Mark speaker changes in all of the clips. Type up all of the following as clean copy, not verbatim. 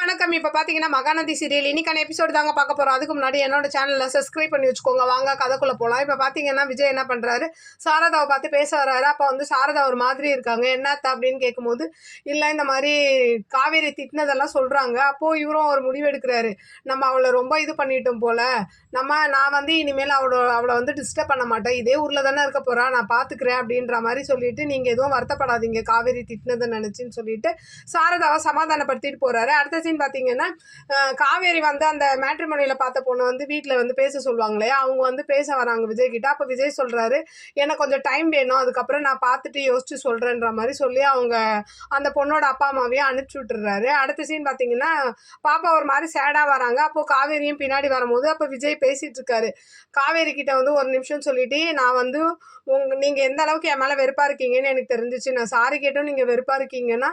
Speaker 1: வணக்கம். இப்ப பாத்தீங்கன்னா மகாநதி சீரியல் இன்னைக்கான எபிசோடு தாங்க பார்க்க போறோம். அதுக்கு முன்னாடி என்னோட சேனல்ல சப்ஸ்கிரைப் பண்ணி வச்சுக்கோங்க. வாங்க கதைக்குள்ள போலாம். இப்ப பாத்தீங்கன்னா விஜய் என்ன பண்றாரு, சாரதாவை பார்த்து பேச வர்றாரு. அப்ப வந்து சாரதா ஒரு மாதிரி இருக்காங்க. என்னத்த அப்படின்னு கேட்கும்போது, இல்ல இந்த மாதிரி காவேரி திட்டினதெல்லாம் சொல்றாங்க. அப்போ இவரும் ஒரு முடிவு எடுக்கிறாரு. நம்ம அவளை ரொம்ப இது பண்ணிட்டோம் போல. நான் வந்து இனிமேல் அவளை வந்து டிஸ்டர்ப் பண்ண மாட்டேன். இதே ஊர்ல தானே இருக்க போறா, நான் பாத்துக்கிறேன் அப்படின்ற மாதிரி சொல்லிட்டு, நீங்க எதுவும் வருத்தப்படாதீங்க காவேரி திட்டினதை நினைச்சுன்னு சொல்லிட்டு சாரதாவை சமாதானப்படுத்திட்டு போறாரு. அடுத்த பார்த்தீங்கன்னா காவேரி வந்து அந்த மேட்ரிமோனியில் பார்த்த பொண்ணு வந்து வீட்டில் வந்து பேச சொல்லுவாங்களே, அவங்க வந்து பேச வராங்க விஜய் கிட்ட. அப்போ விஜய் சொல்றாரு, எனக்கு கொஞ்சம் டைம் வேணும், அதுக்கப்புறம் நான் பார்த்துட்டு யோசிச்சு சொல்றேன்ற மாதிரி சொல்லி அவங்க அந்த பொண்ணோட அப்பா அம்மாவையும் அனுப்பிச்சி விட்டுறாரு. அடுத்த சீன் பார்த்தீங்கன்னா பாப்பா ஒரு மாதிரி சேடாக வராங்க. அப்போ காவேரியும் பின்னாடி வரும்போது அப்போ விஜய் பேசிட்டு இருக்காரு. காவேரி கிட்ட வந்து ஒரு நிமிஷம் சொல்லிட்டு, நான் வந்து நீங்க எந்த அளவுக்கு என் மேல வெறுப்பா இருக்கீங்கன்னு எனக்கு தெரிஞ்சிச்சு. நான் சாரி கேட்டும் நீங்க வெறுப்பா இருக்கீங்கன்னா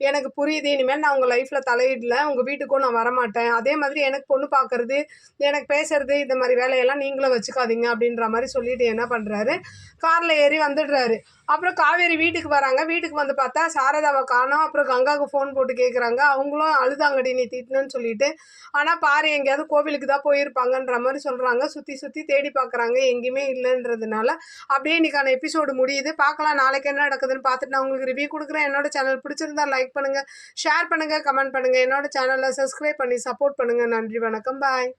Speaker 1: எனக்கு புரியுது. இனிமேல் நான் உங்க லைஃப்ல தலையிடல, உங்க வீட்டுக்கும் நான் வரமாட்டேன். அதே மாதிரி எனக்கு பொண்ணு பார்க்கறது, எனக்கு பேசுறது, இந்த மாதிரி வேலையெல்லாம் நீங்களும் வச்சுக்காதீங்க அப்படின்ற மாதிரி சொல்லிட்டு என்ன பண்றாரு, கார்ல ஏறி வந்துடுறாரு. அப்புறம் காவேரி வீட்டுக்கு வராங்க. வீட்டுக்கு வந்து பார்த்தா சாரதாவை காணோம். அப்புறம் கங்காவுக்கு ஃபோன் போட்டு கேட்குறாங்க. அவங்களும் அழுதாங்கடி நீ திட்டுன்னு சொல்லிட்டு. ஆனால் பாரு எங்கேயாவது கோவிலுக்கு தான் போயிருப்பாங்கன்ற மாதிரி சொல்கிறாங்க. சுற்றி சுற்றி தேடி பார்க்குறாங்க, எங்கேயுமே இல்லைன்றதுனால அப்படியே இன்னைக்கான எபிசோடு முடியுது. பார்க்கலாம் நாளைக்கு என்ன நடக்குதுன்னு பார்த்துட்டு நான் உங்களுக்கு ரிவ்யூ கொடுக்குறேன். என்னோட சேனல் பிடிச்சிருந்தா லைக் பண்ணுங்கள், ஷேர் பண்ணுங்கள், கமெண்ட் பண்ணுங்கள். என்னோட சேனலை சப்ஸ்கிரைப் பண்ணி சப்போர்ட் பண்ணுங்கள். நன்றி, வணக்கம், பாய்.